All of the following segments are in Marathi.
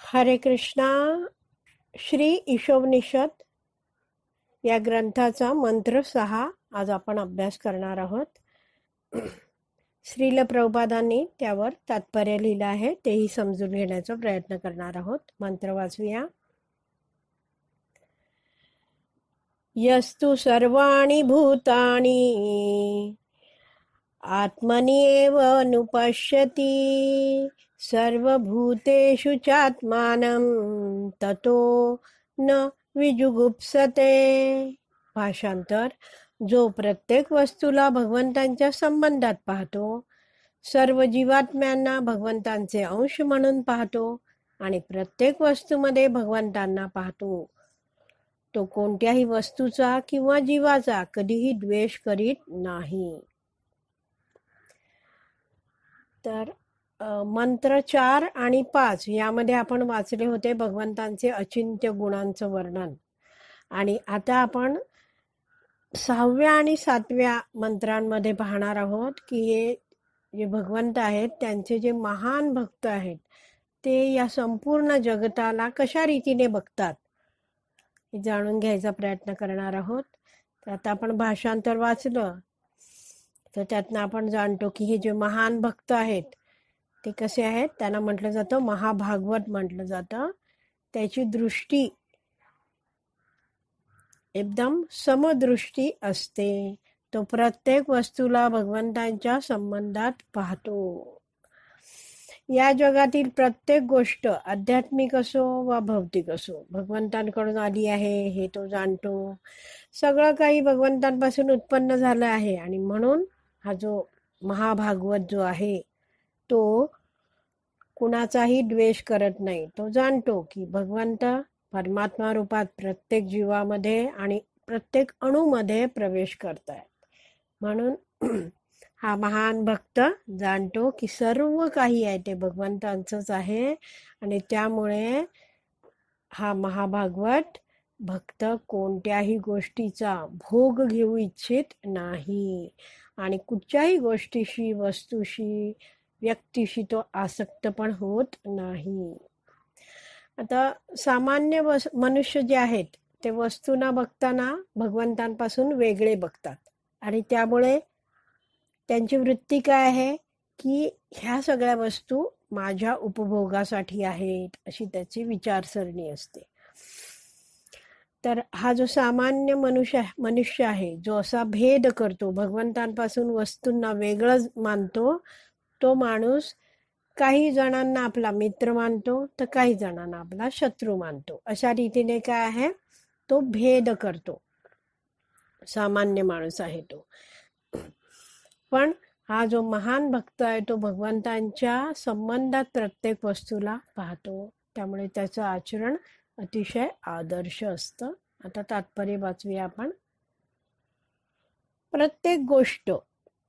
हरे कृष्णा. श्री ईशोपनिषद या ग्रंथाचा मंत्र 6 आज आपण अभ्यास करणार आहोत. श्रील प्रभुपादांनी त्यावर तात्पर्य लिहिलं आहे, तेही समजून घेण्याचा प्रयत्न करणार आहोत. मंत्र वाचूया. यस्तु सर्वाणि भूतानि आत्मन्येव अनुपश्यति सर्वभूतेषु चात्मानं ततो न विजुगुप्सते. भाषांतर. जो प्रत्येक वस्तूला भगवंतांच्या संबंधात पाहतो, सर्व जीवात्म्यांना भगवंतांचे अंश म्हणून पाहतो आणि प्रत्येक वस्तूमध्ये भगवंतांना पाहतो, तो कोणत्याही वस्तूचा किंवा जीवाचा कधीही द्वेष करीत नाही. तर मंत्र 4 आणि 5 यामध्ये आपण वाचले होते भगवंतांचे अचिंत्य गुणांचं वर्णन. आणि आता आपण 6व्या आणि 7व्या मंत्रांमध्ये पाहणार आहोत की हे जे भगवंत आहेत त्यांचे जे महान भक्त आहेत ते या संपूर्ण जगताला कशा रीतीने बघतात हे जाणून घ्यायचा प्रयत्न करणार आहोत. तर आता आपण भाषांतर वाचलं तर त्यातनं आपण जाणतो की हे जे महान भक्त आहेत ते कसे आहेत. त्यांना म्हटलं जातं महाभागवत म्हटलं जातं. त्याची दृष्टी एकदम समदृष्टी असते. तो प्रत्येक वस्तूला भगवंतांच्या संबंधात पाहतो. या जगातील प्रत्येक गोष्ट आध्यात्मिक असो वा भौतिक असो भगवंतांकडून आली आहे हे तो जाणतो. सगळं काही भगवंतांपासून उत्पन्न झालं आहे आणि म्हणून हा जो महाभागवत जो आहे तो कुणाचाही द्वेष करत नाही. तो जाणतो की भगवंत परमात्मा रूपात प्रत्येक जीवामध्ये आणि प्रत्येक अणूमध्ये प्रवेश करतायत. म्हणून हा महान भक्त जाणतो की सर्व काही आहे ते भगवंतांचंच आहे आणि त्यामुळे हा महाभागवत भक्त कोणत्याही गोष्टीचा भोग घेऊ इच्छित नाही आणि कुठच्याही गोष्टीशी वस्तूशी व्यक्तीशी तो आसक्त पण होत नाही. आता सामान्य मनुष्य जे आहेत ते वस्तूंना बघताना भगवंतांपासून वेगळे बघतात आणि त्यामुळे त्यांची वृत्ती काय आहे की ह्या सगळ्या वस्तू माझ्या उपभोगासाठी आहेत अशी त्याची विचारसरणी असते. तर हा जो सामान्य मनुष्य आहे जो असा भेद करतो, भगवंतांपासून वस्तूंना वेगळं मानतो, तो माणूस काही जणांना आपला मित्र मानतो तर काही जणांना आपला शत्रू मानतो. अशा रीतीने काय आहे तो भेद करतो. सामान्य माणूस आहे तो. पण हा जो महान भक्त आहे तो भगवंतांच्या संबंधात प्रत्येक वस्तूला पाहतो, त्यामुळे त्याचं आचरण अतिशय आदर्श असतं. आता तात्पर्य वाचूया आपण. प्रत्येक गोष्ट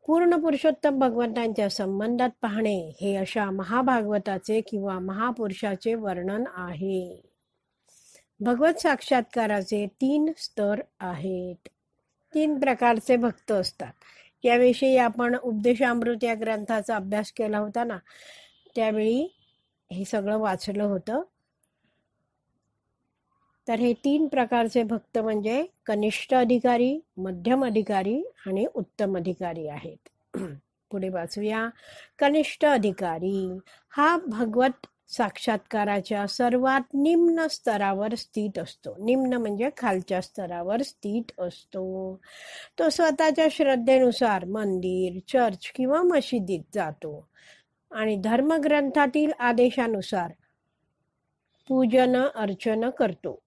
पूर्ण पुरुषोत्तम भगवंतांच्या संबंधात पाहणे हे अशा महाभागवताचे किंवा महापुरुषाचे वर्णन आहे. भगवत साक्षात्काराचे 3 स्तर आहेत. 3 प्रकारचे भक्त असतात. याविषयी आपण उपदेशामृत या ग्रंथाचा अभ्यास केला होता ना, त्यावेळी हे सगळं वाचलं होतं. तर हे 3 प्रकारचे भक्त म्हणजे कनिष्ठ अधिकारी, मध्यम अधिकारी आणि उत्तम अधिकारी आहेत. पुढे वाचूया. कनिष्ठ अधिकारी हा भगवत साक्षात्काराच्या सर्वात निम्न स्तरावर स्थित असतो. निम्न म्हणजे खालच्या स्तरावर स्थित असतो. तो स्वतःच्या श्रद्धेनुसार मंदिर, चर्च किंवा मशिदीत जातो आणि धर्मग्रंथातील आदेशानुसार पूजन अर्चन करतो.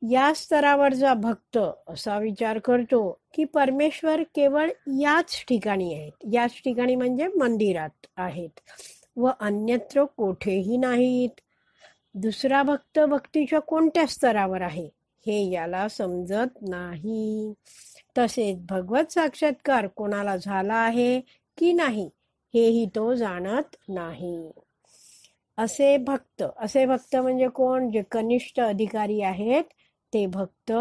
या स्तरावरचा भक्त असा विचार करतो की परमेश्वर केवळ याच ठिकाणी आहेत. याच ठिकाणी म्हणजे मंदिरात आहेत व अन्यत्र कोठेही नाहीत. दुसरा भक्त भक्तीच्या कोणत्या स्तरावर आहे हे याला समजत नाही. तसेच भगवत साक्षात्कार कोणाला झाला आहे की नाही हेही तो जाणत नाही. असे भक्त म्हणजे कोण? जे कनिष्ठ अधिकारी आहेत ते भक्त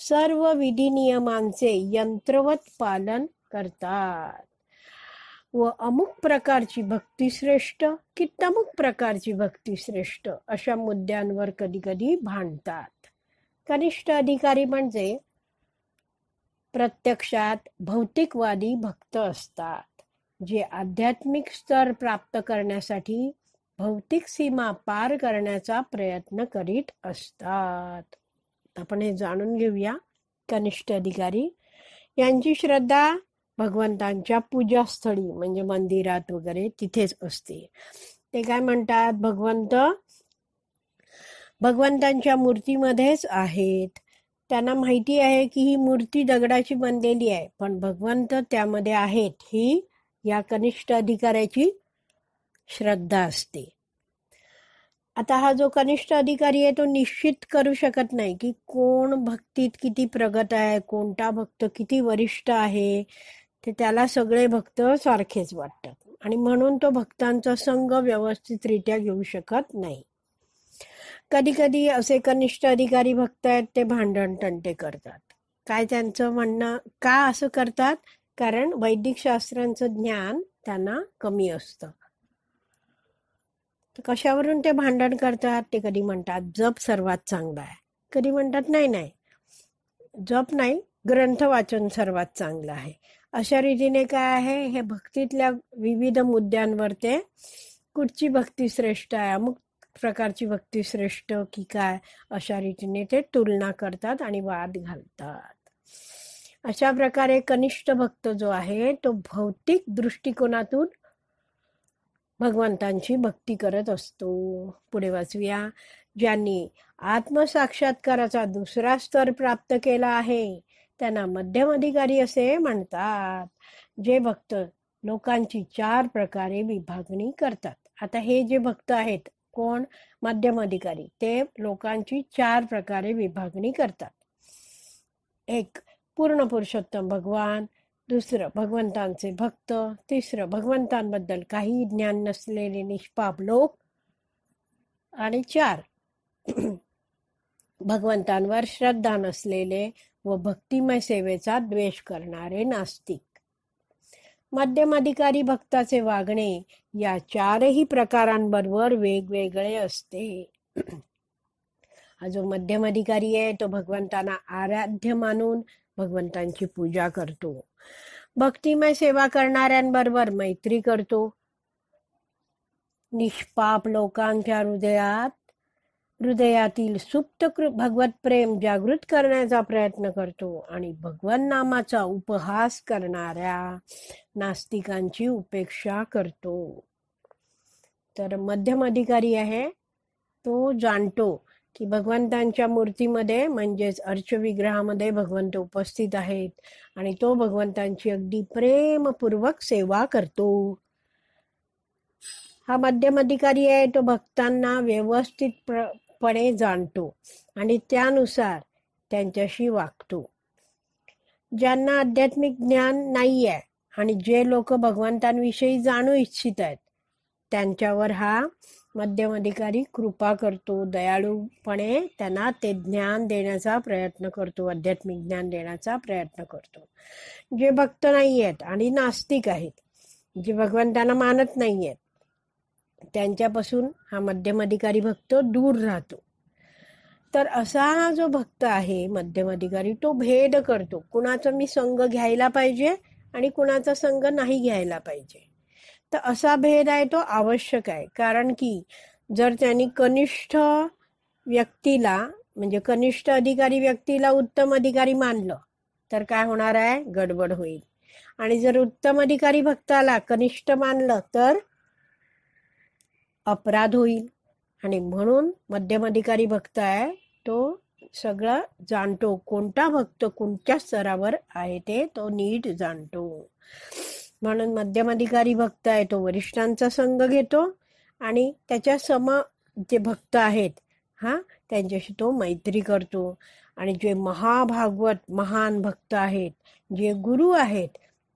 सर्व विधी नियमांचे यंत्रवत पालन करतात. व अमुक प्रकारची भक्ती श्रेष्ठ की तमुक प्रकारची भक्ती श्रेष्ठ अशा मुद्द्यांवर कधी कधी भांडतात. कनिष्ठ अधिकारी म्हणजे प्रत्यक्षात भौतिकवादी भक्त असतात, जे आध्यात्मिक स्तर प्राप्त करण्यासाठी भौतिक सीमा पार करण्याचा प्रयत्न करीत असतात. आपण हे जाणून घेऊया. कनिष्ठ अधिकारी यांची श्रद्धा भगवंतांच्या पूजास्थळी म्हणजे मंदिरात वगैरे तिथेच असते. ते काय म्हणतात, भगवंतांच्या मूर्तीमध्येच आहेत. त्यांना माहिती आहे की ही मूर्ती दगडाची बनलेली आहे, पण भगवंत त्यामध्ये आहेत, ही या कनिष्ठ अधिकाऱ्याची श्रद्धा असते. आता हा जो कनिष्ठ अधिकारी आहे तो निश्चित करू शकत नाही की कोण भक्तीत किती प्रगत आहे, कोणता भक्त किती वरिष्ठ आहे. ते त्याला सगळे भक्त सारखेच वाटतात आणि म्हणून तो भक्तांचा संघ व्यवस्थितरित्या घेऊ शकत नाही. कधी कधी असे कनिष्ठ अधिकारी भक्त आहेत ते भांडण तंटे करतात. काय त्यांचं म्हणणं, का असं करतात? कारण वैदिक शास्त्रांचं ज्ञान त्यांना कमी असतं. कशावरून ते भांडण करतात? ते कधी म्हणतात जप सर्वात चांगला आहे, कधी म्हणतात नाही जप नाही, ग्रंथ वाचन सर्वात चांगलं आहे. अशा रीतीने काय आहे, हे भक्तीतल्या विविध मुद्द्यांवर ते कुठची भक्ती श्रेष्ठ आहे, अमुक प्रकारची भक्ती श्रेष्ठ की काय, अशा रीतीने ते तुलना करतात आणि वाद घालतात. अशा प्रकारे कनिष्ठ भक्त जो आहे तो भौतिक दृष्टिकोनातून भगवंतांची भक्ती करत असतो. पुढे वाचूया. ज्यांनी आत्मसाक्षात्काराचा दुसरा स्तर प्राप्त केला आहे त्यांना मध्यम अधिकारी असे म्हणतात. जे भक्त लोकांची 4 प्रकारे विभागणी करतात. आता हे जे भक्त आहेत, कोण? मध्यम अधिकारी. ते लोकांची 4 प्रकारे विभागणी करतात. 1. पूर्ण पुरुषोत्तम भगवान. दुसरं भगवंतांचे भक्त. तिसरं भगवंतांबद्दल काही ज्ञान नसलेले निष्पाप लोक. आणि 4. भगवंतांवर श्रद्धा नसलेले व भक्तिमय सेवेचा द्वेष करणारे नास्तिक. मध्यम अधिकारी भक्ताचे वागणे या 4ही प्रकारांबरोबर वेगवेगळे असते. हा जो मध्यम अधिकारी आहे तो भगवंतांना आराध्य मानून भगवंतांची पूजा करतो. भक्तिमय सेवा करणाऱ्यांबरोबर मैत्री करतो. निष्पाप लोकांच्या हृदयातील सुप्त भगवत प्रेम जागृत करण्याचा प्रयत्न करतो आणि भगवन नामाचा उपहास करणाऱ्या नास्तिकांची उपेक्षा करतो. तर मध्यम अधिकारी आहे तो जाणतो की भगवंतांच्या मूर्तीमध्ये म्हणजेच अर्चविग्रहामध्ये भगवंत उपस्थित आहेत आणि तो भगवंतांची अगदी प्रेमपूर्वक सेवा करतो. हा मध्यम अधिकारी आहे तो भक्तांना व्यवस्थितपणे जाणतो आणि त्यानुसार त्यांच्याशी वागतो. ज्यांना आध्यात्मिक ज्ञान नाही आहे आणि जे लोक भगवंतांविषयी जाणू इच्छित आहेत त्यांच्यावर हा मध्यम अधिकारी कृपा करतो. दयाळूपणे त्यांना ते ज्ञान देण्याचा प्रयत्न करतो, आध्यात्मिक ज्ञान देण्याचा प्रयत्न करतो. जे भक्त नाही आहेत आणि नास्तिक आहेत, जे भगवंतांना मानत नाही आहेत, त्यांच्यापासून हा मध्यम अधिकारी भक्त दूर राहतो. तर असा हा जो भक्त आहे मध्यम अधिकारी तो भेद करतो. कुणाचा मी संग घ्यायला पाहिजे आणि कुणाचा संग नाही घ्यायला पाहिजे. तर असा भेद आहे तो आवश्यक आहे. कारण की जर त्यांनी कनिष्ठ व्यक्तीला म्हणजे कनिष्ठ अधिकारी व्यक्तीला उत्तम अधिकारी मानलं तर काय होणार आहे, गडबड होईल. आणि जर उत्तम अधिकारी भक्ताला कनिष्ठ मानलं तर अपराध होईल. आणि म्हणून मध्यम अधिकारी भक्त आहे तो सगळं जाणतो. कोणता भक्त कोणत्या स्तरावर आहे ते तो नीट जाणतो. म्हणून मध्यम अधिकारी भक्त आहे तो वरिष्ठांचा संग घेतो आणि त्याच्या जे भक्त आहेत त्यांच्याशी तो मैत्री करतो. आणि जे महाभागवत महान भक्त आहेत, जे गुरु आहेत,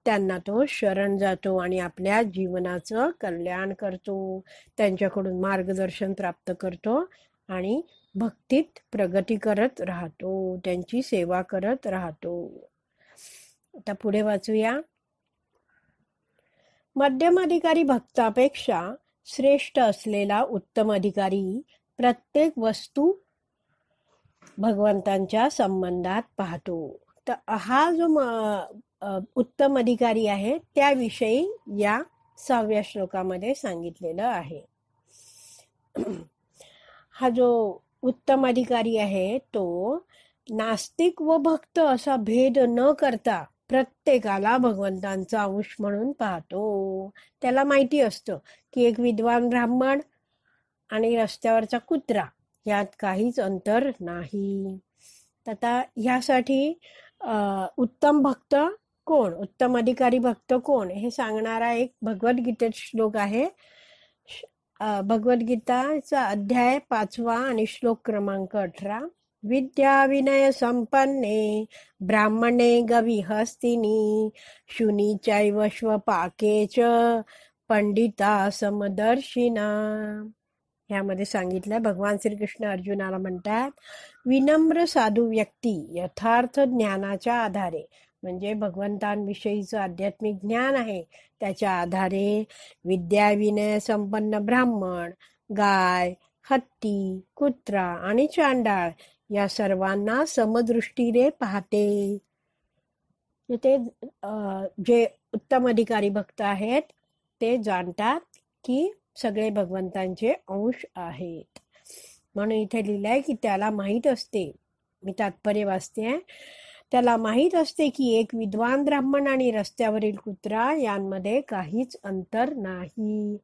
त्यांना तो शरण जातो आणि आपल्या जीवनाचं कल्याण करतो. त्यांच्याकडून मार्गदर्शन प्राप्त करतो आणि भक्तीत प्रगती करत राहतो, त्यांची सेवा करत राहतो. आता पुढे वाचूया. मध्यम अधिकारी भक्तापेक्षा श्रेष्ठ असलेला उत्तम अधिकारी प्रत्येक वस्तू भगवंतांच्या संबंधात पाहतो. तर हा जो उत्तम अधिकारी आहे त्याविषयी या 6व्या श्लोकामध्ये सांगितलेलं आहे. हा जो उत्तम अधिकारी आहे तो नास्तिक व भक्त असा भेद न करता प्रत्येकाला भगवंतांचा अंश म्हणून पाहतो. त्याला माहिती असतं की एक विद्वान ब्राह्मण आणि रस्त्यावरचा कुत्रा यात काहीच अंतर नाही. आता ह्यासाठी उत्तम भक्त कोण, उत्तम अधिकारी भक्त कोण हे सांगणारा एक भगवद्गीतेत श्लोक आहे. भगवद्गीताचा अध्याय 5 आणि श्लोक क्रमांक 18. विद्या विनय संपन्ने ब्राह्मणे गविहस्तिनी शुनी चैव श्वपाके च पंडिता समदर्शिना. ह्यामध्ये सांगितलं भगवान श्रीकृष्ण अर्जुनाला म्हणतात, विनम्र साधू व्यक्ती यथार्थ ज्ञानाच्या आधारे, म्हणजे भगवंतांविषयीचं आध्यात्मिक ज्ञान आहे त्याच्या आधारे विद्या विनय संपन्न ब्राह्मण, गाय, हत्ती, कुत्रा आणि चांडाळ या सर्वांना समदृष्टीने पाहते. ते जे उत्तम अधिकारी भक्त आहेत ते जाणतात की सगळे भगवंतांचे अंश आहेत. म्हणून इथे लिहिलंय की त्याला माहीत असते, मी तात्पर्य वाचते, त्याला माहीत असते की एक विद्वान ब्राह्मण आणि रस्त्यावरील कुत्रा यांमध्ये काहीच अंतर नाही.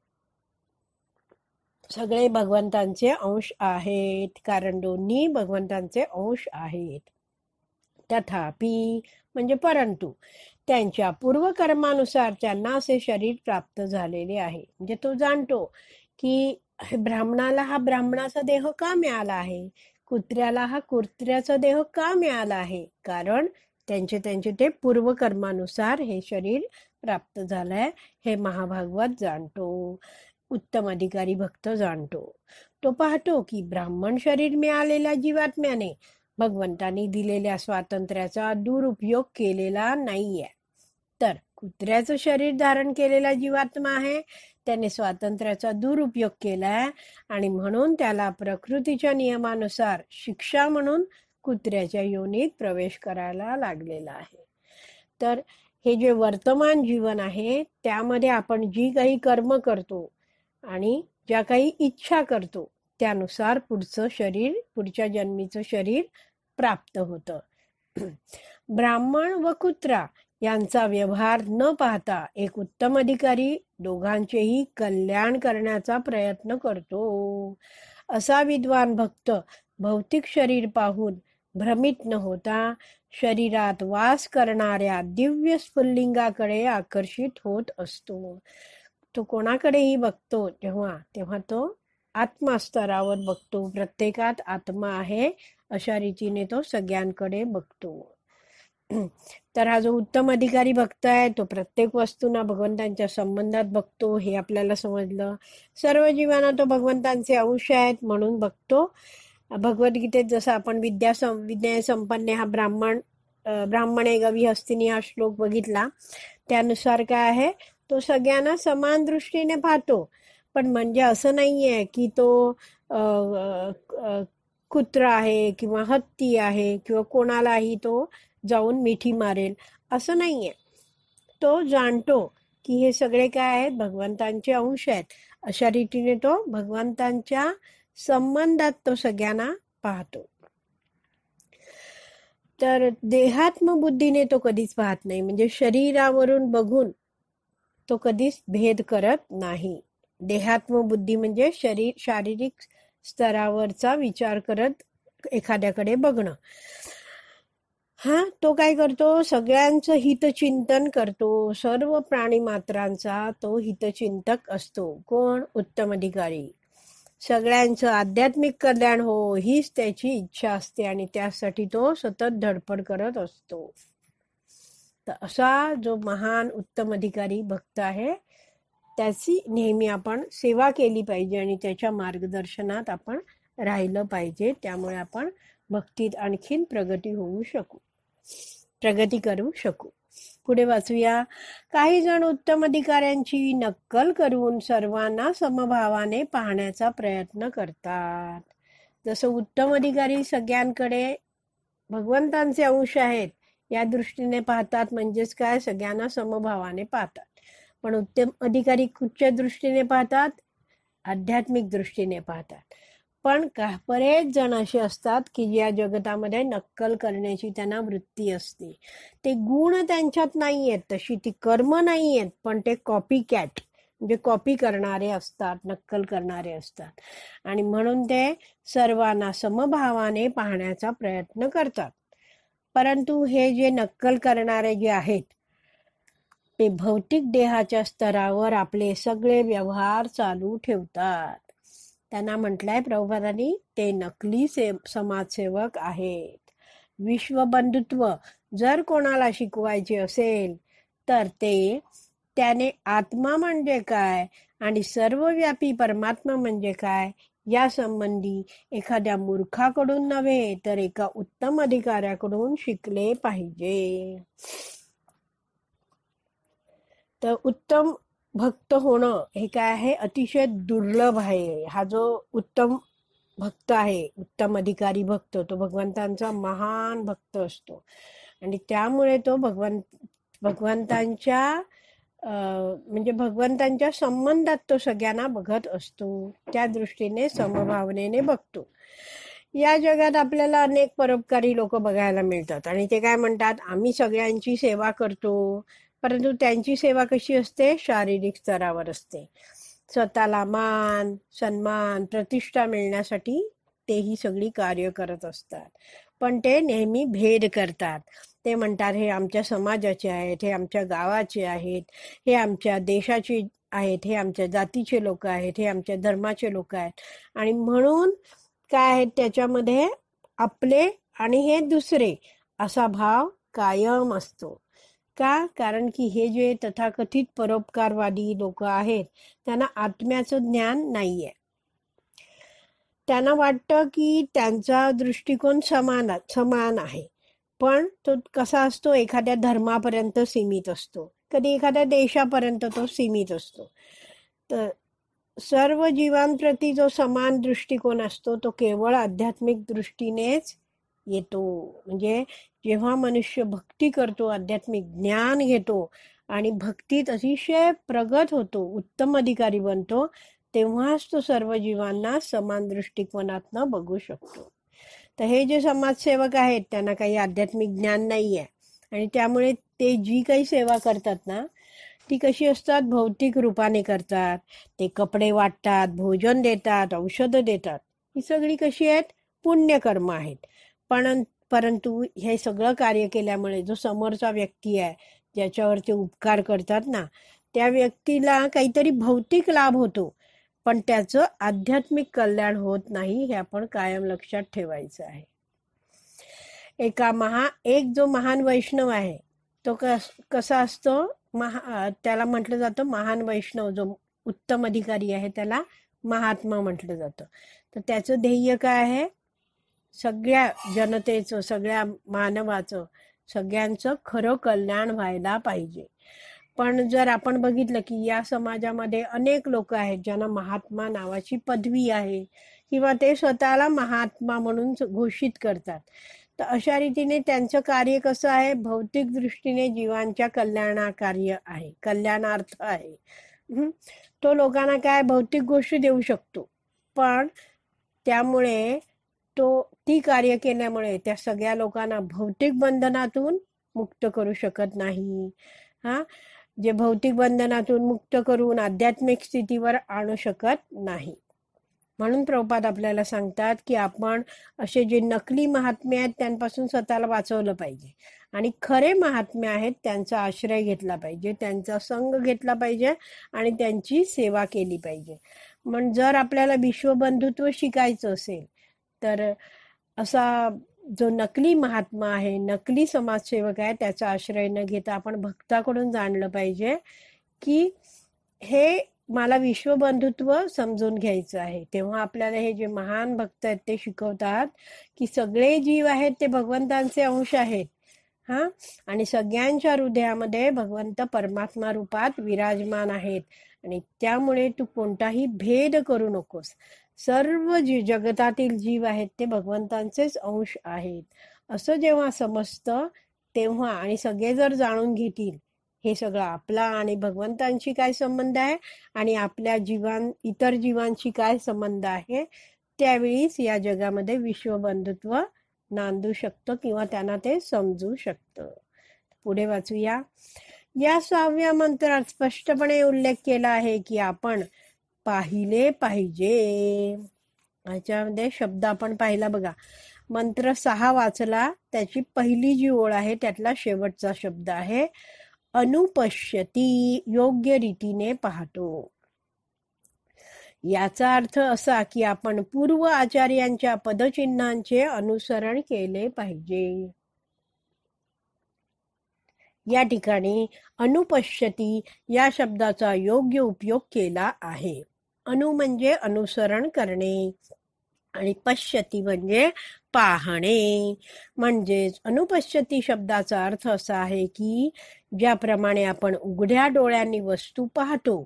सगळे भगवंतांचे अंश आहेत, कारण दोन्ही भगवंतांचे अंश आहेत. तथापि म्हणजे परंतु त्यांच्या पूर्वकर्मानुसार त्यांना असे शरीर प्राप्त झालेले आहे. म्हणजे तो जाणतो की ब्राह्मणाला हा ब्राह्मणाचा देह का मिळाला आहे, कुत्र्याला हा कुत्र्याचा देह का मिळाला आहे, कारण त्यांचे ते पूर्वकर्मानुसार हे शरीर प्राप्त झालंय. हे महाभागवत जाणतो, उत्तम अधिकारी भक्त जाणतो. तो पाहतो की ब्राह्मण शरीर मिळालेल्या जीवात्म्याने भगवंतांनी दिलेल्या स्वातंत्र्याचा दुरुपयोग केलेला नाहीये. तर कुत्र्याचं शरीर धारण केलेला जीवात्मा आहे, त्याने स्वातंत्र्याचा दुरुपयोग केलाय आणि म्हणून त्याला प्रकृतीच्या नियमानुसार शिक्षा म्हणून कुत्र्याच्या योनीत प्रवेश करायला लागलेला आहे. तर हे जे वर्तमान जीवन आहे त्यामध्ये आपण जी काही कर्म करतो आणि ज्या काही इच्छा करतो त्यानुसार पुढचं शरीर, पुढच्या जन्मीचं शरीर प्राप्त होतं. ब्राह्मण व कुत्रा यांचा व्यवहार न पाहता एक उत्तम अधिकारी दोघांचेही कल्याण करण्याचा प्रयत्न करतो. असा विद्वान भक्त भौतिक शरीर पाहून भ्रमित न होता शरीरात वास करणाऱ्या दिव्य स्फुल्लिंगाकडे आकर्षित होत असतो. तो कोणाकडेही बघतो तेव्हा तो आत्मस्तरावर बघतो. प्रत्येकात आत्मा आहे अशा रीतीने तो सगळ्यांकडे बघतो. तर हा जो उत्तम अधिकारी भक्त आहे तो प्रत्येक वस्तूंना भगवंतांच्या संबंधात बघतो, हे आपल्याला समजलं. सर्व जीवांना तो भगवंतांचे अंश आहेत म्हणून बघतो. भगवद्गीतेत जसं आपण विद्या संपन्ने हा ब्राह्मणे गविहस्तिनी हा श्लोक बघितला, त्यानुसार काय आहे, तो सगळ्यांना समान दृष्टीने पाहतो. पण म्हणजे असं नाहीये की तो कुत्रा आहे किंवा हत्ती आहे किंवा कोणालाही तो जाऊन मिठी मारेल असं नाहीये. तो जाणतो की हे सगळे काय आहेत, भगवंतांचे अंश आहेत. अशा रीतीने तो भगवंतांच्या संबंधात तो सगळ्यांना पाहतो. तर देहात्म बुद्धीने तो कधीच पाहत नाही, म्हणजे शरीरावरून बघून तो कधीच भेद करत नाही. देहात्म बुद्धी म्हणजे शारीरिक स्तरावरचा विचार करत एखाद्याकडे बघणं. तो काय करतो, सगळ्यांचं हितचिंतन करतो. सर्व प्राणी मात्रांचा तो हितचिंतक असतो. कोण? उत्तम अधिकारी. सगळ्यांचं आध्यात्मिक कल्याण हो हीच त्याची इच्छा असते आणि त्यासाठी तो सतत धडपड करत असतो. तर असा जो महान उत्तम अधिकारी भक्त आहे त्याची नेहमी आपण सेवा केली पाहिजे आणि त्याच्या मार्गदर्शनात आपण राहिलं पाहिजे. त्यामुळे आपण भक्तीत आणखीन प्रगती करू शकू. पुढे वाचूया. काही जण उत्तम अधिकाऱ्यांची नक्कल करून सर्वांना समभावाने पाहण्याचा प्रयत्न करतात. जसं उत्तम अधिकारी सगळ्यांकडे भगवंतांचे अंश आहेत या दृष्टीने पाहतात, म्हणजेच काय, सगळ्यांना समभावाने पाहतात. पण उत्तम अधिकारी कुठच्या दृष्टीने पाहतात? आध्यात्मिक दृष्टीने पाहतात. पण बरेच जण असे असतात की या जगतामध्ये नक्कल करण्याची त्यांना वृत्ती असते. ते गुण त्यांच्यात नाही आहेत, तशी ती कर्म नाही आहेत, पण ते कॉपी कॅट म्हणजे कॉपी करणारे असतात, नक्कल करणारे असतात. आणि म्हणून ते सर्वांना समभावाने पाहण्याचा प्रयत्न करतात. परंतु हे जे नक्कल करणारे जे आहेत ते भौतिक देहाच्या स्तरावर आपले सगळे व्यवहार चालू ठेवतात. त्यांना म्हटलंय प्रभुपादांनी, ते नकली समाजसेवक आहेत. विश्वबंधुत्व जर कोणाला शिकवायचे असेल तर त्याने आत्मा म्हणजे काय आणि सर्वव्यापी परमात्मा म्हणजे काय या संबंधी एखाद्या मूर्खाकडून नव्हे तर एका उत्तम अधिकाऱ्याकडून शिकले पाहिजे. तर उत्तम भक्त होणं हे काय आहे, अतिशय दुर्लभ आहे. हा जो उत्तम भक्त आहे, उत्तम अधिकारी भक्त, तो भगवंतांचा महान भक्त असतो आणि त्यामुळे तो भगवंतांच्या म्हणजे भगवंतांच्या संबंधात तो सगळ्यांना बघत असतो. त्या दृष्टीने समभावनेने बघतो. या जगात आपल्याला अनेक परोपकारी लोक बघायला मिळतात आणि ते काय म्हणतात, आम्ही सगळ्यांची सेवा करतो. परंतु त्यांची सेवा कशी असते? शारीरिक स्तरावर असते. स्वतःला मान, सन्मान, प्रतिष्ठा मिळण्यासाठी ते ही सगळी कार्य करत असतात. पण ते नेहमी भेद करतात. ते म्हणतात, हे आमच्या समाजाचे आहेत, हे आमच्या गावाचे आहेत, हे आमच्या देशाचे आहेत, हे आमच्या जातीचे लोक आहेत, हे आमच्या धर्माचे लोक आहेत. आणि म्हणून काय आहे, त्याच्यामध्ये आपले आणि हे दुसरे असा भाव कायम असतो. का? कारण की हे जे तथाकथित परोपकारवादी लोक आहेत त्यांना आत्म्याचं ज्ञान नाहीये. त्यांना वाटतं की त्यांचा दृष्टिकोन समान आहे, पण तो कसा असतो, एखाद्या धर्मापर्यंत सीमित असतो, कधी एखाद्या देशापर्यंत तो सीमित असतो. तर सर्व जीवांप्रती जो समान दृष्टिकोन असतो तो केवळ आध्यात्मिक दृष्टीनेच येतो. म्हणजे जेव्हा मनुष्य भक्ती करतो, आध्यात्मिक ज्ञान घेतो आणि भक्तीत अतिशय प्रगत होतो, उत्तम अधिकारी बनतो, तेव्हाच तो सर्व जीवांना समान दृष्टिकोनातनं बघू शकतो. तर हे जे समाजसेवक आहेत त्यांना काही आध्यात्मिक ज्ञान नाही आहे आणि त्यामुळे ते जी काही सेवा करतात ना ती कशी असतात, भौतिक रूपाने करतात. ते कपडे वाटतात, भोजन देतात, औषधं देतात. ही सगळी कशी आहेत? पुण्यकर्म आहेत. परंतु हे सगळं कार्य केल्यामुळे जो समोरचा व्यक्ती आहे ज्याच्यावर ते उपकार करतात ना, त्या व्यक्तीला काहीतरी भौतिक लाभ होतो, पण त्याचं आध्यात्मिक कल्याण होत नाही. हे आपण कायम लक्षात ठेवायचं आहे. एक जो महान वैष्णव आहे तो कसा असतो, त्याला म्हटलं जातं महान वैष्णव. जो उत्तम अधिकारी आहे त्याला महात्मा म्हटलं जातं. तर त्याचं ध्येय काय आहे? सगळ्या जनतेचं, सगळ्या मानवाचं, सगळ्यांचं खरं कल्याण व्हायला पाहिजे. पण जर आपण बघितलं की या समाजामध्ये अनेक लोक आहेत ज्यांना महात्मा नावाची पदवी आहे किंवा ते स्वतःला महात्मा म्हणून घोषित करतात, तर अशा रीतीने त्यांचं कार्य कसं आहे, भौतिक दृष्टीने जीवांच्या कल्याणार्थ आहे. तो लोकांना काय भौतिक गोष्टी देऊ शकतो, पण त्यामुळे ती कार्य केल्यामुळे त्या सगळ्या लोकांना भौतिक बंधनातून मुक्त करू शकत नाही. जे भौतिक बंधनातून मुक्त करून आध्यात्मिक स्थितीवर आणू शकत नाही. म्हणून प्रभुपाद आपल्याला सांगतात की आपण असे जे नकली महात्मे आहेत त्यांपासून स्वतःला वाचवलं पाहिजे आणि खरे महात्मे आहेत त्यांचा आश्रय घेतला पाहिजे, त्यांचा संग घेतला पाहिजे आणि त्यांची सेवा केली पाहिजे. जर आपल्याला विश्वबंधुत्व शिकायचं असेल तर असा जो नकली महात्मा आहे, नकली समाजसेवक आहे, त्याचा आश्रय न घेता आपण भक्ताकडून जाणलं पाहिजे की हे मला विश्वबंधुत्व समजून घ्यायचं आहे. तेव्हा आपल्याला हे जे महान भक्त आहेत ते शिकवतात की सगळे जीव आहेत ते भगवंतांचे अंश आहेत आणि सगळ्यांच्या हृदयामध्ये भगवंत परमात्मा रूपात विराजमान आहेत आणि त्यामुळे तू कोणताही भेद करू नकोस. सर्व जगतातील जीव आहेत ते भगवंतांचेच अंश आहेत असं जेव्हा समजतं तेव्हा, आणि सगळे जर जाणून घेतील हे सगळं आपला आणि भगवंतांशी काय संबंध आहे आणि आपल्या इतर जीवांशी काय संबंध आहे, त्यावेळीच या जगामध्ये विश्वबंधुत्व नांदू शकतं किंवा त्यांना ते समजू शकतं. पुढे वाचूया. या 6व्या मंत्रात स्पष्टपणे उल्लेख केला आहे की आपण पाहिले पाहिजे. ह्याच्यामध्ये शब्द आपण पाहिला बघा. मंत्र 6 वाचला, त्याची पहिली जी ओळ आहे त्यातला शेवटचा शब्द आहे अनुपश्यती, योग्य रीतीने पाहतो. याचा अर्थ असा की आपण पूर्व आचार्यांच्या पदचिन्हांचे अनुसरण केले पाहिजे. या ठिकाणी अनुपश्यती या शब्दाचा योग्य उपयोग केला आहे. अनु म्हणजे अनुसरण करणे आणि पश्यती म्हणजे पाहणे. म्हणजेच अनुपश्यती शब्दाचा अर्थ असा आहे की ज्याप्रमाणे आपण उघड्या डोळ्यांनी वस्तू पाहतो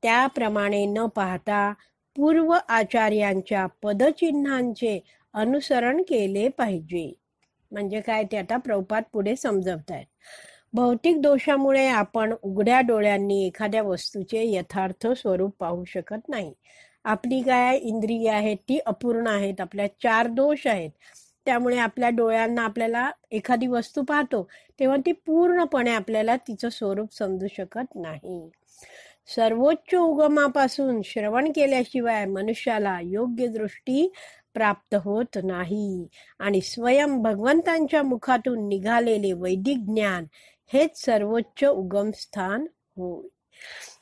त्याप्रमाणे न पाहता पूर्व आचार्यांच्या पदचिन्हांचे अनुसरण केले पाहिजे. म्हणजे काय ते आता प्रभुपाद पुढे समजवतायत. भौतिक दोषामुळे आपण उघड्या डोळ्यांनी एखाद्या वस्तूचे यथार्थ स्वरूप पाहू शकत नाही. आपली काय इंद्रिय आहेत ती अपूर्ण आहेत, आपल्या 4 दोष आहेत. त्यामुळे आपल्या डोळ्यांना आपल्याला एखादी वस्तू पाहतो तेव्हा ती पूर्णपणे आपल्याला तिचं स्वरूप समजू शकत नाही. सर्वोच्च उगमापासून श्रवण केल्याशिवाय मनुष्याला योग्य दृष्टी प्राप्त होत नाही आणि स्वयं भगवंतांच्या मुखातून निघालेले वैदिक ज्ञान हेच सर्वोच्च उगम स्थान होय.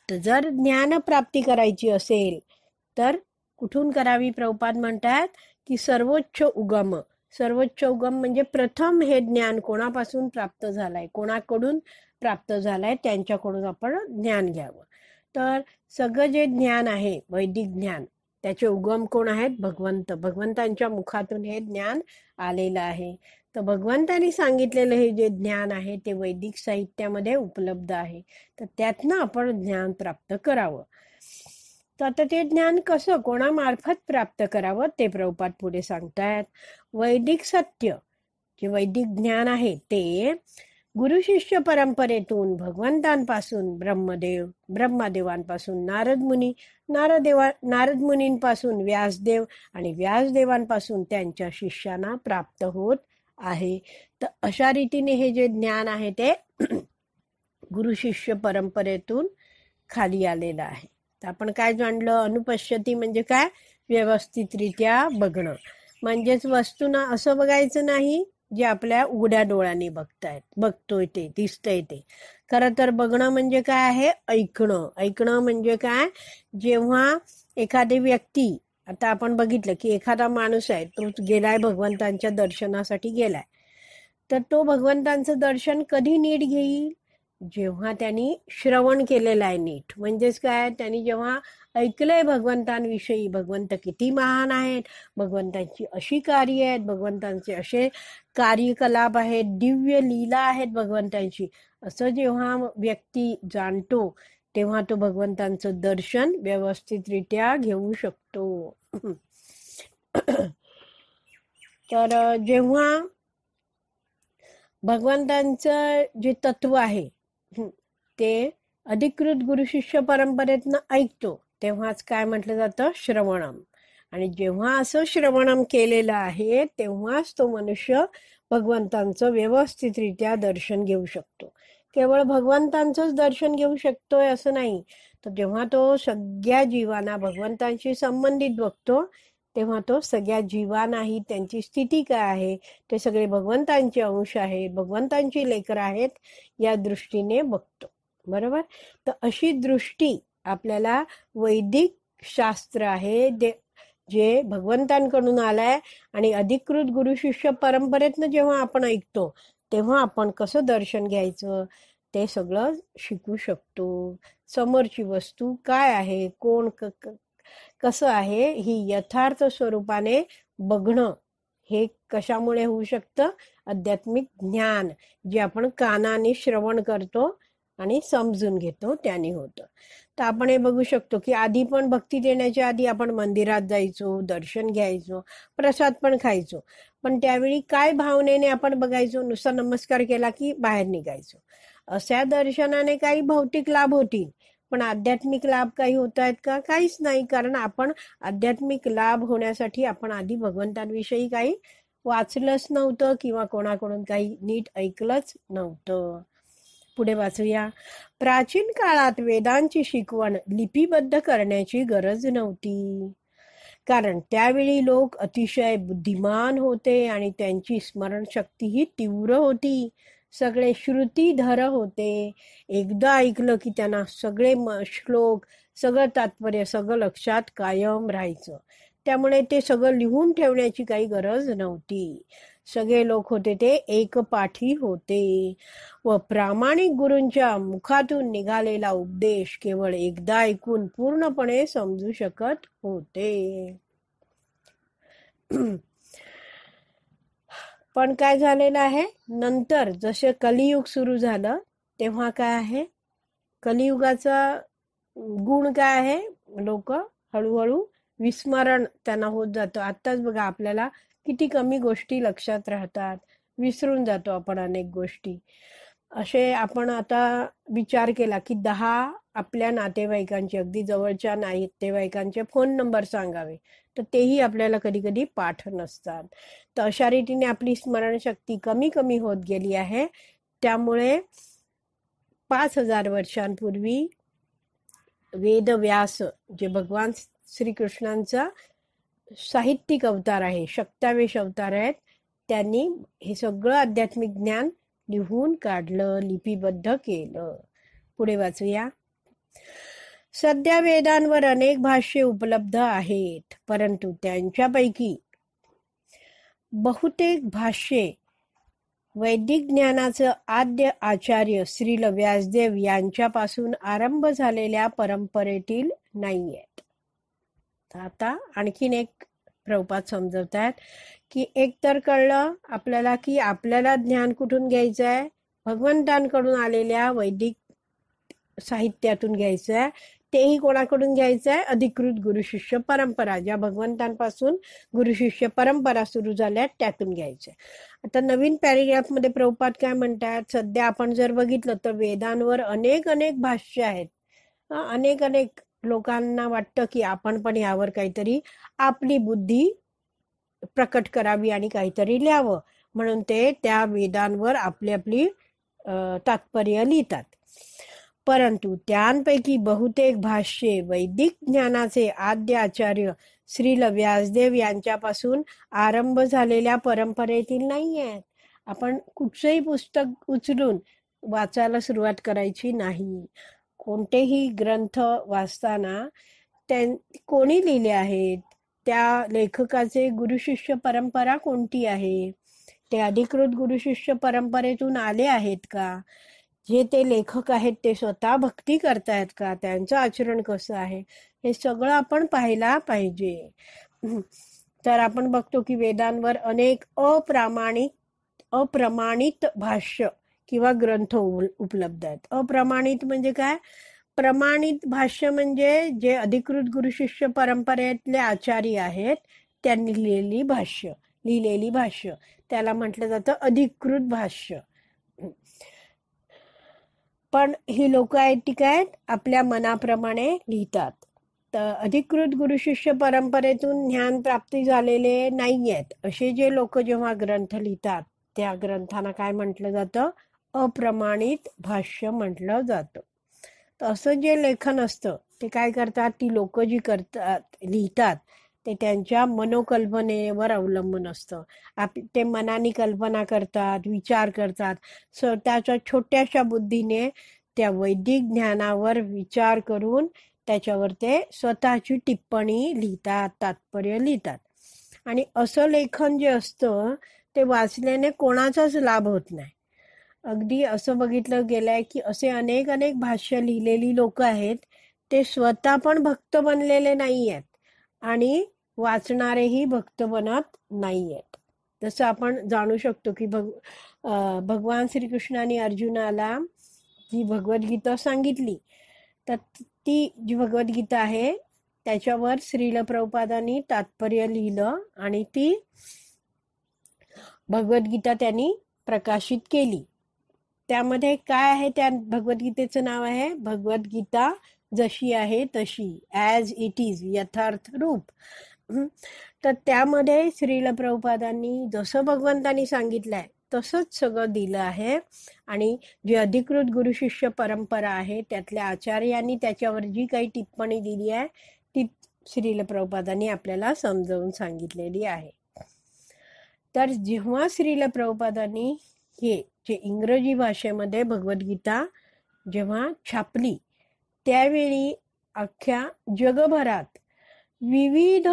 तर जर ज्ञान प्राप्ती करायची असेल तर कुठून करावी? प्रभुपाद म्हणतात की सर्वोच्च उगम. सर्वोच्च उगम म्हणजे प्रथम हे ज्ञान कोणापासून प्राप्त झालंय, कोणाकडून प्राप्त झालंय त्यांच्याकडून आपण ज्ञान घ्यावं. तर सगळं जे ज्ञान आहे वैदिक ज्ञान त्याचे उगम कोण आहेत? भगवंत. भगवंतांच्या मुखातून हे ज्ञान आलेलं आहे. तर भगवंतांनी सांगितलेलं हे जे ज्ञान आहे ते वैदिक साहित्यामध्ये उपलब्ध आहे. तर त्यातनं आपण ज्ञान प्राप्त करावं. तर आता ते ज्ञान कसं कोणामार्फत प्राप्त करावं ते प्रभुपाद पुढे सांगतायत. वैदिक सत्य जे वैदिक ज्ञान आहे ते गुरु शिष्य परंपरेतून भगवंतांपासून ब्रह्मदेव, ब्रह्मदेवांपासून नारद मुनी, नारद मुनींपासून व्यासदेव आणि व्यासदेवांपासून त्यांच्या शिष्यांना प्राप्त होत आहे. तर अशा रीतीने हे जे ज्ञान आहे ते गुरु शिष्य परंपरेतून खाली आलेलं आहे. तर आपण काय जाणलं? अनुपश्यती म्हणजे काय? व्यवस्थितरित्या बघणं. म्हणजेच वस्तूंना असं बघायचं नाही जे आपल्या उघड्या डोळ्यांनी बघतोय ते दिसतंय ते. खरं तर बघणं म्हणजे काय आहे? ऐकणं. ऐकणं म्हणजे काय? जेव्हा एखादी व्यक्ती, आता आपण बघितलं की एखादा माणूस आहे तो गेलाय भगवंतांच्या दर्शनासाठी गेलाय, तर तो भगवंतांचं दर्शन कधी नीट घेईल? जेव्हा त्यांनी श्रवण केलेलं आहे नीट. म्हणजेच काय? त्यांनी जेव्हा ऐकलंय भगवंतांविषयी, भगवंत किती महान आहेत, भगवंतांची अशी कार्य आहेत, भगवंतांचे असे कार्यकलाप आहेत, दिव्य लीला आहेत भगवंतांची, असं जेव्हा व्यक्ती जाणतो तेव्हा तो भगवंतांचं दर्शन व्यवस्थितरित्या घेऊ शकतो. तर जेव्हा भगवंतांचं जे तत्व आहे ते अधिकृत गुरु शिष्य परंपरेतनं ऐकतो तेव्हाच काय म्हटलं जातं? श्रवणम. आणि जेव्हा असं श्रवणम केलेलं आहे तेव्हाच तो मनुष्य भगवंतांचं व्यवस्थितरित्या दर्शन घेऊ शकतो. केवळ भगवंतांचंच दर्शन घेऊ शकतोय असं नाही, तर जेव्हा तो सगळ्या जीवांना भगवंतांशी संबंधित बघतो तेव्हा तो सगळ्या जीवांनाही त्यांची स्थिती काय आहे, ते सगळे भगवंतांचे अंश आहेत, भगवंतांची लेकरं आहेत या दृष्टीने बघतो. बरोबर? तर अशी दृष्टी आपल्याला वैदिक शास्त्र आहे जे भगवंतांकडून आलाय आणि अधिकृत गुरु शिष्य परंपरेतनं जेव्हा आपण ऐकतो तेव्हा आपण कसं दर्शन घ्यायचं ते सगळं शिकू शकतो. समोरची वस्तू काय आहे, कोण कसं आहे ही यथार्थ स्वरूपाने बघणं हे कशामुळे होऊ शकतं? आध्यात्मिक ज्ञान जे आपण कानाने श्रवण करतो आणि समजून घेतो त्याने होतं. तर आपण हे बघू शकतो की आधी पण भक्ती देण्याच्या आधी आपण मंदिरात जायचो, दर्शन घ्यायचो, प्रसाद पण खायचो. पण त्यावेळी काय भावनेने आपण बघायचो? नुसता नमस्कार केला की बाहेर निघायचो. अशा दर्शनाने काही भौतिक लाभ होतील, पण आध्यात्मिक लाभ काही होत आहेत का? काहीच नाही. कारण आपण आध्यात्मिक लाभ होण्यासाठी आपण आधी भगवंतांविषयी काही वाचलंच नव्हतं किंवा कोणाकडून काही नीट ऐकलंच नव्हतं. पुढे वाचूया. प्राचीन काळात वेदांची शिकवण लिपिबद्ध करण्याची गरज नव्हती, कारण त्यावेळी लोक अतिशय बुद्धिमान होते आणि त्यांची स्मरणशक्तीही तीव्र होती. सगळे श्रुतीधर होते. एकदा ऐकलं की त्यांना सगळे श्लोक, सगळं तात्पर्य, सगळं लक्षात कायम राहायचं. त्यामुळे ते सगळं लिहून ठेवण्याची काही गरज नव्हती. सगळे लोक होते ते एकपाठी होते व प्रामाणिक गुरूंच्या मुखातून निघालेला उपदेश केवळ एकदा ऐकून पूर्णपणे समजू शकत होते. पण काय झालेलं आहे? नंतर जसे कलियुग सुरू झालं तेव्हा काय आहे? कलियुगाचा गुण काय आहे? लोक हळूहळू विस्मरण त्यांना होत जातं. आत्ताच बघा आपल्याला किती कमी गोष्टी लक्षात राहतात, विसरून जातो आपण अनेक गोष्टी. असे आपण आता विचार केला की 10 आपल्या नातेवाईकांचे, अगदी जवळच्या नातेवाईकांचे फोन नंबर सांगावे, तर तेही आपल्याला कधी कधी पाठ नसतात. तर अशा रीतीने आपली स्मरणशक्ती कमी कमी होत गेली आहे. त्यामुळे 5000 वर्षांपूर्वी वेदव्यास, जे भगवान श्रीकृष्णांचा साहित्यिक अवतार आहे, शक्तावेश अवतार आहेत, त्यांनी हे सगळं आध्यात्मिक ज्ञान लिहून काढलं, लिपिबद्ध केलं. पुढे वाचूया. सध्या वेदांवर अनेक भाष्ये उपलब्ध आहेत, परंतु त्यांच्यापैकी बहुतेक भाष्ये वैदिक ज्ञानाचं आद्य आचार्य श्रील व्यासदेव यांच्यापासून आरंभ झालेल्या परंपरेतील नाही आहेत. आता आणखीन एक प्रभुपाद समजवतात की एक तर कळलं आपल्याला की आपल्याला ज्ञान कुठून घ्यायचं आहे? भगवंतांकडून आलेल्या वैदिक साहित्यातून घ्यायचं आहे. तेही कोणाकडून घ्यायचं आहे? अधिकृत गुरुशिष्य परंपरा, ज्या भगवंतांपासून गुरुशिष्य परंपरा सुरू झाल्या त्यातून घ्यायचं आहे. आता नवीन पॅरेग्राफमध्ये प्रभुपाद काय म्हणतात? सध्या आपण जर बघितलं तर वेदांवर अनेक भाष्य आहेत. अनेक लोकांना वाटतं की आपण पण यावर काहीतरी आपली बुद्धी प्रकट करावी आणि काहीतरी लिहावं, म्हणून ते त्या वेदांवर आपली तात्पर्य लिहितात. परंतु त्यांपैकी बहुतेक भाष्ये वैदिक ज्ञानाचे आद्य आचार्य श्रील व्यासदेव यांच्यापासून आरंभ झालेल्या परंपरेतील नाही आहेत. आपण कुठचंही पुस्तक उचलून वाचायला सुरुवात करायची नाही. कोणतेही ग्रंथ वाचताना कोणी लिहिले आहेत, त्या लेखकाचे गुरुशिष्य परंपरा कोणती आहे, ते अधिकृत गुरुशिष्य परंपरेतून आले आहेत का, जे ते लेखक आहेत ते स्वतः भक्ती करतायत का, त्यांचं आचरण कसं आहे, हे सगळं आपण पाहायला पाहिजे. तर आपण बघतो की वेदांवर अनेक अप्रमाणित भाष्य किंवा ग्रंथ उपलब्ध आहेत. अप्रमाणित म्हणजे काय? प्रमाणित भाष्य म्हणजे जे अधिकृत गुरुशिष्य परंपरेतले आचार्य आहेत त्यांनी लिहिलेली भाष्य, त्याला म्हटलं जातं अधिकृत भाष्य. पण ही लोक आहेत ती काय? आपल्या मनाप्रमाणे लिहितात. तर अधिकृत गुरुशिष्य परंपरेतून ज्ञान प्राप्ती झालेले नाही आहेत असे जे लोक जेव्हा ग्रंथ लिहितात त्या ग्रंथांना काय म्हटलं जातं? अप्रमाणित भाष्य म्हटलं जातं. तर असं जे लेखन असतं ते काय करतात? ती लोक जी लिहितात ते त्यांच्या मनोकल्पनेवर अवलंबून असतं. ते मनाने कल्पना करतात, विचार करतात, स्वतःच्या छोट्याशा बुद्धीने त्या वैदिक ज्ञानावर विचार करून त्याच्यावर ते स्वतःची टिप्पणी लिहितात, तात्पर्य लिहितात. आणि असं लेखन जे असतं ते वाचल्याने कोणाचाच लाभ होत नाही. अगदी असं बघितलं गेलंय की असे अनेक भाष्य लिहिलेली लोक आहेत, ते स्वतः पण भक्त बनलेले नाही आहेत आणि वाचणारेही भक्त बनत नाही आहेत. जसं आपण जाणू शकतो की भगवान श्रीकृष्णाने अर्जुनाला जी भगवद्गीता सांगितली, तर ती जी भगवद्गीता आहे त्याच्यावर श्रील प्रभुपादांनी तात्पर्य लिहिलं आणि ती भगवद्गीता त्यांनी प्रकाशित केली. त्यामध्ये काय आहे, त्या भगवद्गीतेचं नाव आहे भगवद्गीता जशी आहे तशी, ॲज इट इज, यथार्थ रूप. तर त्यामध्ये श्रील प्रभुपादांनी जसं भगवंतांनी सांगितलंय तसंच सगळं दिलं आहे. आणि जी अधिकृत गुरु शिष्य परंपरा आहे त्यातल्या आचार्यांनी त्याच्यावर जी काही टिप्पणी दिली आहे ती श्रील प्रभुपादांनी आपल्याला समजावून सांगितलेली आहे. तर जेव्हा श्रील प्रभुपादांनी हे जे इंग्रजी भाषेमध्ये भगवद्गीता जेव्हा छापली, त्यावेळी अख्ख्या जगभरात विविध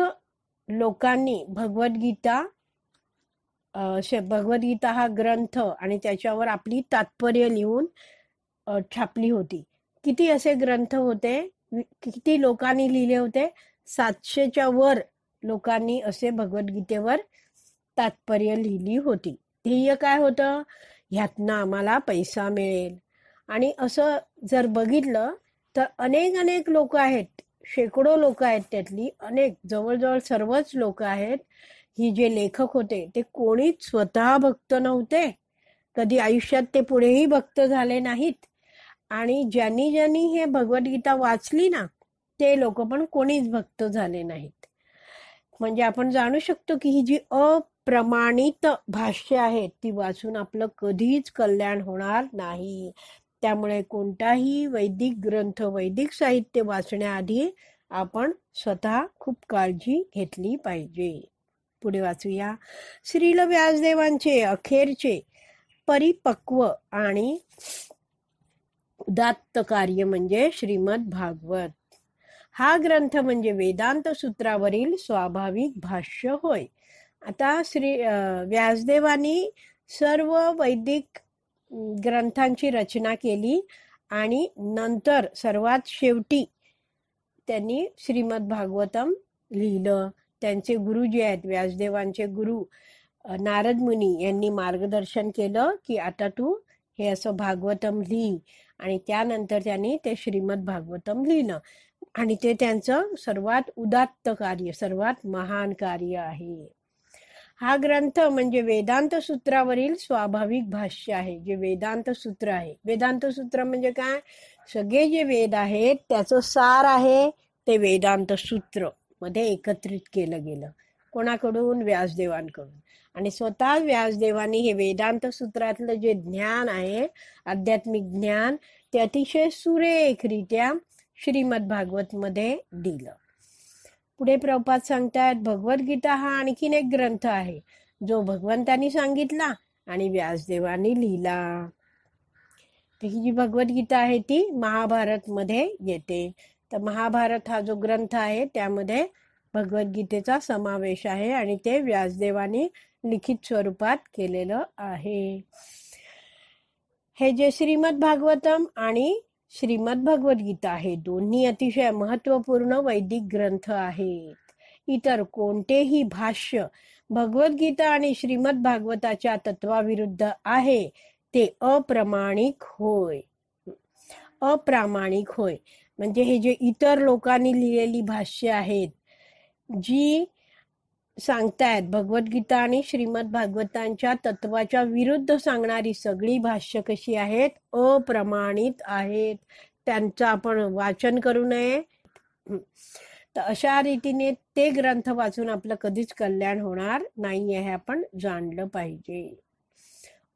लोकांनी भगवद्गीता हा ग्रंथ आणि त्याच्यावर आपली तात्पर्य लिहून छापली होती. किती असे ग्रंथ होते, किती लोकांनी लिहिले होते? 700च्या वर लोकांनी असे भगवद्गीतेवर तात्पर्य लिहिली होती. ध्येय काय होतं? ह्यातनं आम्हाला पैसा मिळेल. आणि असं जर बघितलं तर अनेक लोक आहेत, शेकडो लोक आहेत, त्यातली अनेक, जवळजवळ सर्वच लोक आहेत. ही जे लेखक होते ते कोणीच स्वतः भक्त नव्हते, कधी आयुष्यात ते पुढेही भक्त झाले नाहीत. आणि ज्यांनी हे भगवद्गीता वाचली ना, ते लोक पण कोणीच भक्त झाले नाहीत. म्हणजे आपण जाणू शकतो की ही जी अप्रमाणित भाष्य आहेत ती वाचून आपलं कधीच कल्याण होणार नाही. त्यामुळे कोणताही वैदिक ग्रंथ, वैदिक साहित्य वाचण्याआधी आपण स्वतः खूप काळजी घेतली पाहिजे. पुढे वाचूया. श्रील व्यासदेवांचे अखेरचे परिपक्व आणि उदात्त कार्य म्हणजे श्रीमद भागवत. हा ग्रंथ म्हणजे वेदांत सूत्रावरील स्वाभाविक भाष्य होय. आता व्यासदेवांनी सर्व वैदिक ग्रंथांची रचना केली आणि नंतर सर्वात शेवटी त्यांनी श्रीमद भागवतम लिहिलं. त्यांचे गुरु जे आहेत, व्यासदेवांचे गुरु नारद मुनी यांनी मार्गदर्शन केलं की आता तू हे असं भागवतम लिही. आणि त्यानंतर त्यांनी ते श्रीमद भागवतम लिहिलं. आणि ते त्यांचं सर्वात उदात्त कार्य, सर्वात महान कार्य आहे. हा ग्रंथ म्हणजे वेदांत सूत्रावरील स्वाभाविक भाष्य आहे. जे वेदांत सूत्र आहे, वेदांत सूत्र म्हणजे काय? सगळे जे वेद आहेत त्याचं सार आहे ते वेदांत सूत्र मध्ये एकत्रित केलं गेलं. कोणाकडून? व्यासदेवांकडून. आणि स्वतः व्यासदेवांनी हे वेदांत सूत्रातलं जे ज्ञान आहे, आध्यात्मिक ज्ञान, ते अतिशय सुरेखरित्या श्रीमद भागवत मध्ये दिलं. पुढे प्रभुपाद सांगतात, भगवद्गीता हा आणखीन एक ग्रंथ आहे जो भगवंतांनी सांगितला आणि व्यासदेवांनी लिहिला. ही जी भगवद्गीता आहे ती महाभारत मध्ये येते. तर महाभारत हा जो ग्रंथ आहे त्यामध्ये भगवद्गीतेचा समावेश आहे आणि ते व्यासदेवांनी लिखित स्वरूपात केलेलं आहे. हे जे श्रीमद भागवतम आणि श्रीमद भगवद्गीता हे दोन्ही अतिशय महत्वपूर्ण वैदिक ग्रंथ आहेत. इतर कोणतेही भाष्य भगवद्गीता आणि श्रीमद भागवताच्या तत्वाविरुद्ध आहे ते अप्रामाणिक होय. अप्रामाणिक होय म्हणजे हे जे इतर लोकांनी लिहिलेली भाष्य आहेत, जी सांगतायत भगवद्गीता आणि श्रीमद भागवतांच्या तत्वाच्या विरुद्ध सांगणारी सगळी भाष्य कशी आहेत? अप्रमाणित आहेत. त्यांचं आपण वाचन करू नये. तर अशा रीतीने ते ग्रंथ वाचून आपलं कधीच कल्याण होणार नाही हे आपण जाणलं पाहिजे.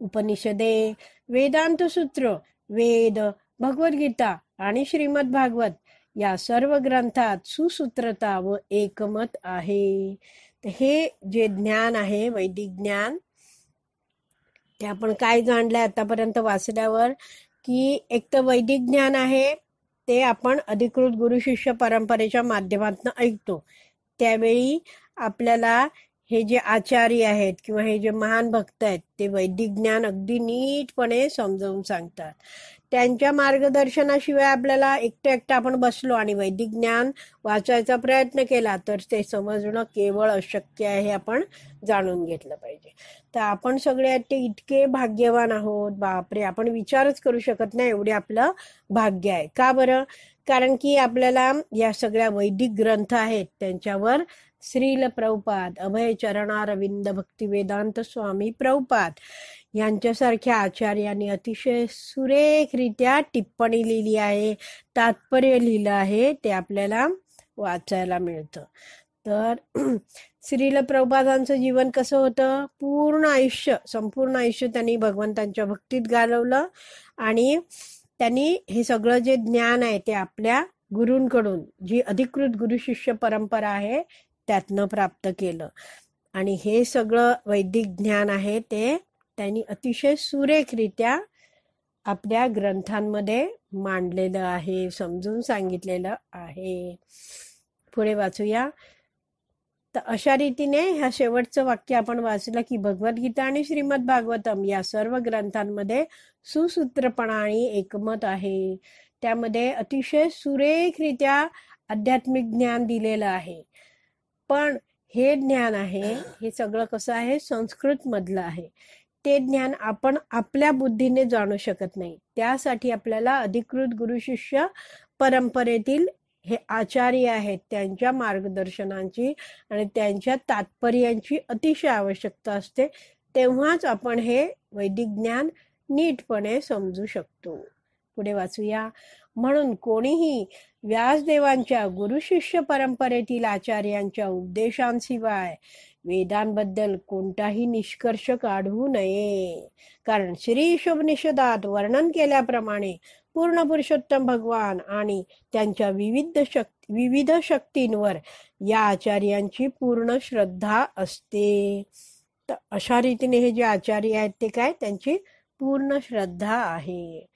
उपनिषदे, वेदांत सूत्र, वेद, भगवद्गीता आणि श्रीमद भागवत या सर्व ग्रंथात सुसूत्रता व एकमत आहे. हे जे ज्ञान आहे, वैदिक ज्ञान, ते आपण काय जाणलंय आतापर्यंत वाचल्यावर की एक तर वैदिक ज्ञान आहे ते आपण अधिकृत गुरु शिष्य परंपरेच्या माध्यमातून ऐकतो. त्यावेळी आपल्याला हे जे आचार्य आहेत किंवा हे जे महान भक्त आहेत ते वैदिक ज्ञान अगदी नीटपणे समजावून सांगतात. त्यांच्या मार्गदर्शनाशिवाय आपल्याला एकटं आपण बसलो आणि वैदिक ज्ञान वाचायचा प्रयत्न केला तर ते समजणं केवळ अशक्य आहे हे आपण जाणून घेतलं पाहिजे. तर आपण सगळे ते इतके भाग्यवान आहोत, बापरे, आपण विचारच करू शकत नाही एवढे आपलं भाग्य आहे. का बरं? कारण की आपल्याला या सगळ्या वैदिक ग्रंथ आहेत त्यांच्यावर श्रील प्रभुपाद, अभय चरणारविंद भक्ती वेदांत स्वामी प्रभुपाद यांच्यासारख्या आचार्यांनी अतिशय सुरेखरित्या टिप्पणी लिहिली आहे, तात्पर्य लिहिलं आहे, ते आपल्याला वाचायला मिळतं. तर श्रील प्रभुपादांचं जीवन कसं होतं? संपूर्ण आयुष्य त्यांनी भगवंतांच्या भक्तीत घालवलं आणि त्यांनी हे सगळं जे ज्ञान आहे ते आपल्या गुरूंकडून, जी अधिकृत गुरु शिष्य परंपरा आहे त्यातनं प्राप्त केलं. आणि हे सगळं वैदिक ज्ञान आहे ते त्यांनी अतिशय सुरेखरित्या आपल्या ग्रंथांमध्ये मांडलेलं आहे, समजून सांगितलेलं आहे. पुढे वाचूया. तर अशा रीतीने ह्या शेवटचं वाक्य आपण वाचलं की भगवद्गीता आणि श्रीमद भागवतम या सर्व ग्रंथांमध्ये सुसूत्रपणा आणि एकमत आहे. त्यामध्ये अतिशय सुरेखरित्या आध्यात्मिक ज्ञान दिलेलं आहे. पण हे ज्ञान आहे, हे सगळं कसं आहे? संस्कृत मधलं आहे. ते ज्ञान आपण आपल्या बुद्धीने जाणू शकत नाही. त्यासाठी आपल्याला अधिकृत गुरु शिष्य परंपरेतील हे आचार्य आहेत त्यांच्या मार्गदर्शनांची आणि त्यांच्या तात्पर्यांची अतिशय आवश्यकता असते. तेव्हाच आपण हे वैदिक ज्ञान नीटपणे समजू शकतो. पुढे वाचूया. म्हणून कोणीही व्यासदेवांच्या गुरु शिष्य परंपरेतील आचार्यांच्या उपदेशांशिवाय वेदांबद्दल कोणताही निष्कर्ष काढू नये. कारण श्री ईशोपनिषदात वर्णन केल्याप्रमाणे पूर्ण पुरुषोत्तम भगवान आणि त्यांच्या विविध शक्तींवर या आचार्यांची पूर्ण श्रद्धा असते. तर अशा रीतीने हे जे आचार्य आहेत ते काय? त्यांची पूर्ण श्रद्धा आहे.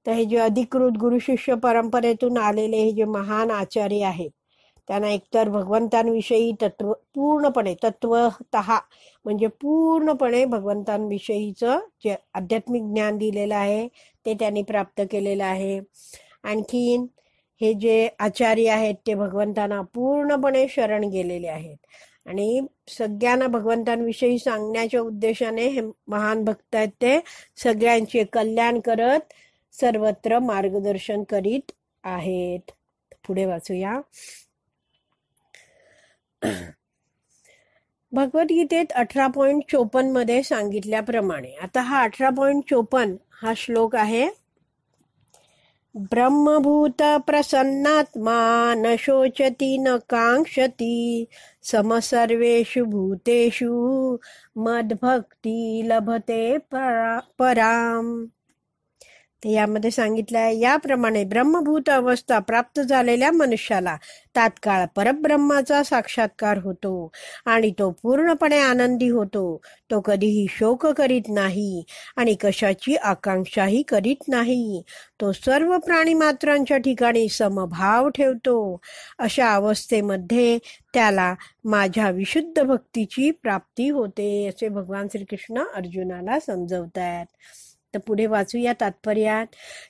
तर हे जे अधिकृत गुरु शिष्य परंपरेतून आलेले हे जे महान आचार्य आहेत त्यांना एकतर भगवंतांविषयी तत्वतः म्हणजे पूर्णपणे भगवंतांविषयीचं जे आध्यात्मिक ज्ञान दिलेलं आहे ते त्यांनी प्राप्त केलेलं आहे. आणखीन हे जे आचार्य आहेत ते भगवंतांना पूर्णपणे शरण गेलेले आहेत आणि सगळ्यांना भगवंतांविषयी सांगण्याच्या उद्देशाने हे महान भक्त आहेत ते सगळ्यांचे कल्याण करत सर्वत्र मार्गदर्शन करीत आहेत. पुढे वाचूया. भगवद्गीतेत 18.54 मध्ये सांगितल्याप्रमाणे, आता हा 18.54 हा श्लोक आहे. ब्रह्मभूत प्रसन्नात्मा न शोचती न कांक्षती समसर्वेषु भूतेषु मद्भक्ती लभते पराम. ते यामध्ये सांगितलं आहे, याप्रमाणे ब्रह्मभूत अवस्था प्राप्त झालेल्या मनुष्याला तात्काळ परब्रह्माचा साक्षात्कार होतो आणि तो पूर्णपणे आनंदी होतो. तो कधीही शोक करीत नाही आणि कशाची आकांक्षाही करीत नाही. तो सर्व प्राणीमात्रांच्या ठिकाणी समभाव ठेवतो. अशा अवस्थेमध्ये त्याला माझ्या विशुद्ध भक्तीची प्राप्ती होते, असे भगवान श्रीकृष्ण अर्जुनाला समजवतात. तर पुढे वाचूया तात्पर्यात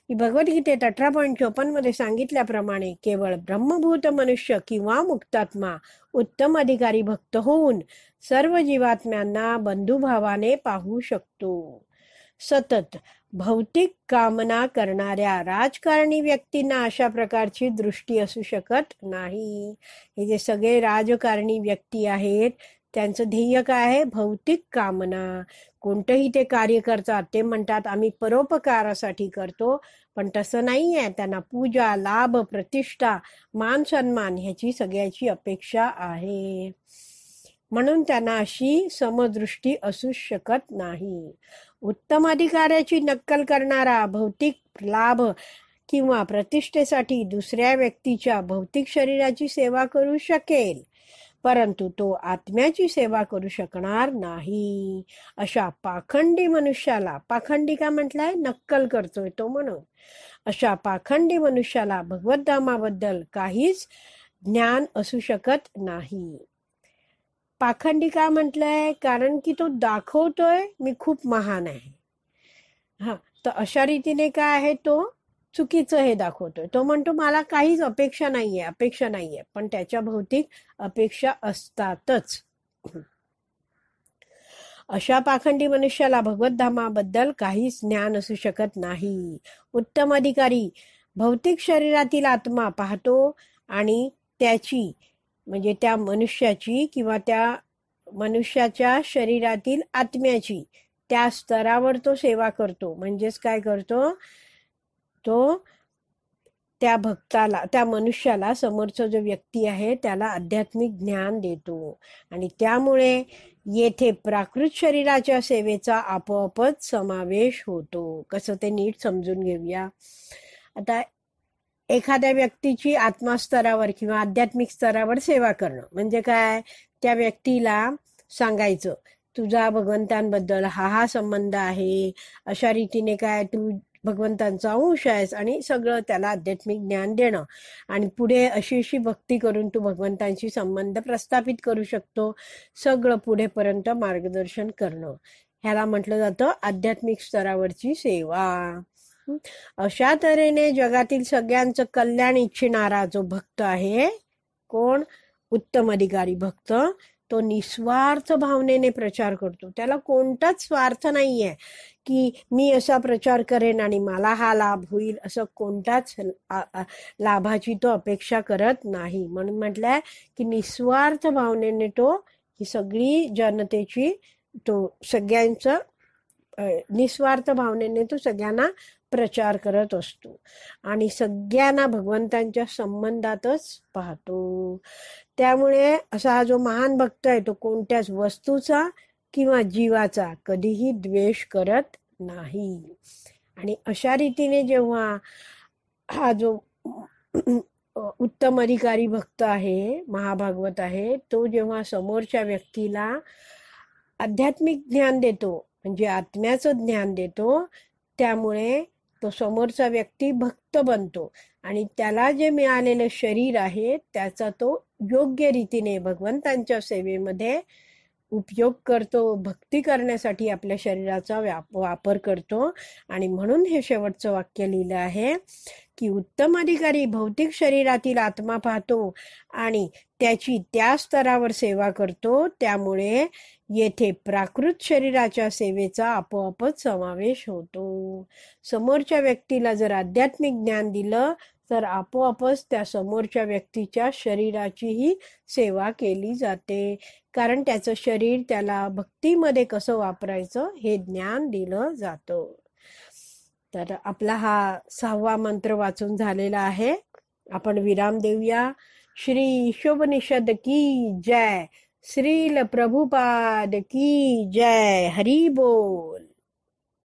की भगवद्गीतेत 18.54 मध्ये सांगितल्याप्रमाणे केवळ ब्रह्मभूत मनुष्य किंवा मुक्तात्मा उत्तम अधिकारी भक्त होऊन सर्व जीवात्म्यांना बंधुभावाने पाहू शकतो. सतत भौतिक कामना करणाऱ्या राजकारणी व्यक्तींना अशा प्रकारची दृष्टी असू शकत नाही. हे जे सगळे राजकारणी व्यक्ती आहेत त्यांचं ध्येय काय आहे? भौतिक कामना. कोणतंही ते कार्य करतात ते म्हणतात आम्ही परोपकारासाठी करतो, पण तसं नाही आहे. त्यांना पूजा, लाभ, प्रतिष्ठा, मान सन्मान ह्याची सगळ्याची अपेक्षा आहे. म्हणून त्यांना अशी समदृष्टी असू शकत नाही. उत्तम अधिकाऱ्याची नक्कल करणारा भौतिक लाभ किंवा प्रतिष्ठेसाठी दुसऱ्या व्यक्तीच्या भौतिक शरीराची सेवा करू शकेल, परंतु तो आत्म्याची सेवा करू शकणार नाही. अशा पाखंडी मनुष्याला, पाखंडी का म्हटलंय? नक्कल करतोय तो म्हणून. अशा पाखंडी मनुष्याला भगवद्धामाबद्दल काहीच ज्ञान असू शकत नाही. पाखंडी का म्हटलंय? कारण की तो दाखवतोय मी खूप महान आहे. तर अशा रीतीने काय आहे? तो चुकीचं हे दाखवतोय. तो म्हणतो मला काहीच अपेक्षा नाहीये, पण त्याच्या भौतिक अपेक्षा असतातच. अशा पाखंडी मनुष्याला भगवद्धामाबद्दल काहीच ज्ञान असू शकत नाही. उत्तम अधिकारी भौतिक शरीरातील आत्मा पाहतो आणि त्याची म्हणजे त्या मनुष्याची किंवा त्या मनुष्याच्या शरीरातील आत्म्याची त्या स्तरावर तो सेवा करतो. म्हणजेच काय करतो, तो त्या भक्ताला, त्या मनुष्याला, समोरचा जो व्यक्ती आहे त्याला आध्यात्मिक ज्ञान देतो आणि त्यामुळे येथे प्राकृत शरीराच्या सेवेचा आपोआपच समावेश होतो. कसं ते नीट समजून घेऊया. आता एखाद्या व्यक्तीची आत्मस्तरावर किंवा आध्यात्मिक स्तरावर सेवा करणं म्हणजे काय, त्या व्यक्तीला सांगायचं तुझा भगवंतांबद्दल हा संबंध आहे, अशा रीतीने काय तू भगवंतांचा अंश आहेस, आणि सगळं त्याला आध्यात्मिक ज्ञान देणं आणि पुढे अशी अशी भक्ती करून तू भगवंतांशी संबंध प्रस्थापित करू शकतो, सगळं पुढेपर्यंत मार्गदर्शन करणं, ह्याला म्हटलं जातं आध्यात्मिक स्तरावरची सेवा. अशा तऱ्हेने जगातील सगळ्यांचं कल्याण इच्छिणारा जो भक्त आहे, कोण, उत्तम अधिकारी भक्त, तो निस्वार्थ भावनेने प्रचार करतो. त्याला कोणताच स्वार्थ नाहीये की मी असा प्रचार करेन आणि मला हा लाभ होईल, असं कोणताच लाभाची तो अपेक्षा करत नाही. म्हणून म्हटलंय की निस्वार्थ भावनेने तो ही सगळी जनतेची, तो सगळ्यांचं निस्वार्थ भावनेने तो सगळ्यांना प्रचार करत असतो आणि सगळ्यांना भगवंतांच्या संबंधातच पाहतो. त्यामुळे असा हा जो महान भक्त आहे तो कोणत्याच वस्तूचा किंवा जीवाचा कधीही द्वेष करत नाही. आणि अशा रीतीने जेव्हा हा जो उत्तम अधिकारी भक्त आहे, महाभागवत आहे, तो जेव्हा समोरच्या व्यक्तीला आध्यात्मिक ज्ञान देतो म्हणजे आत्म्याचं ज्ञान देतो, त्यामुळे तो समोरचा व्यक्ती भक्त बनतो आणि त्याला जे मिळालेलं शरीर आहे त्याचा तो योग्य रीतीने भगवंतांच्या सेवेमध्ये उपयोग करतो, भक्ती करण्यासाठी आपल्या शरीराचा वापर करतो. आणि म्हणून हे शेवटचं वाक्य लिहिलं आहे की उत्तम अधिकारी भौतिक शरीरातील आत्मा पाहतो आणि त्याची त्या स्तरावर सेवा करतो, त्यामुळे येथे प्राकृत शरीराच्या सेवेचा आपोआपच समावेश होतो. समोरच्या व्यक्तीला जर आध्यात्मिक ज्ञान दिलं तर आपोआपच त्या समोरच्या व्यक्तीच्या शरीराचीही सेवा केली जाते, कारण त्याचं शरीर त्याला भक्तीमध्ये कसं वापरायचं हे ज्ञान दिलं जातं. तर आपला हा 6वा मंत्र वाचून झालेला आहे. आपण विराम देऊया. श्री ईशोपनिषद की जय. श्रील प्रभुपाद की जय. हरी बोल.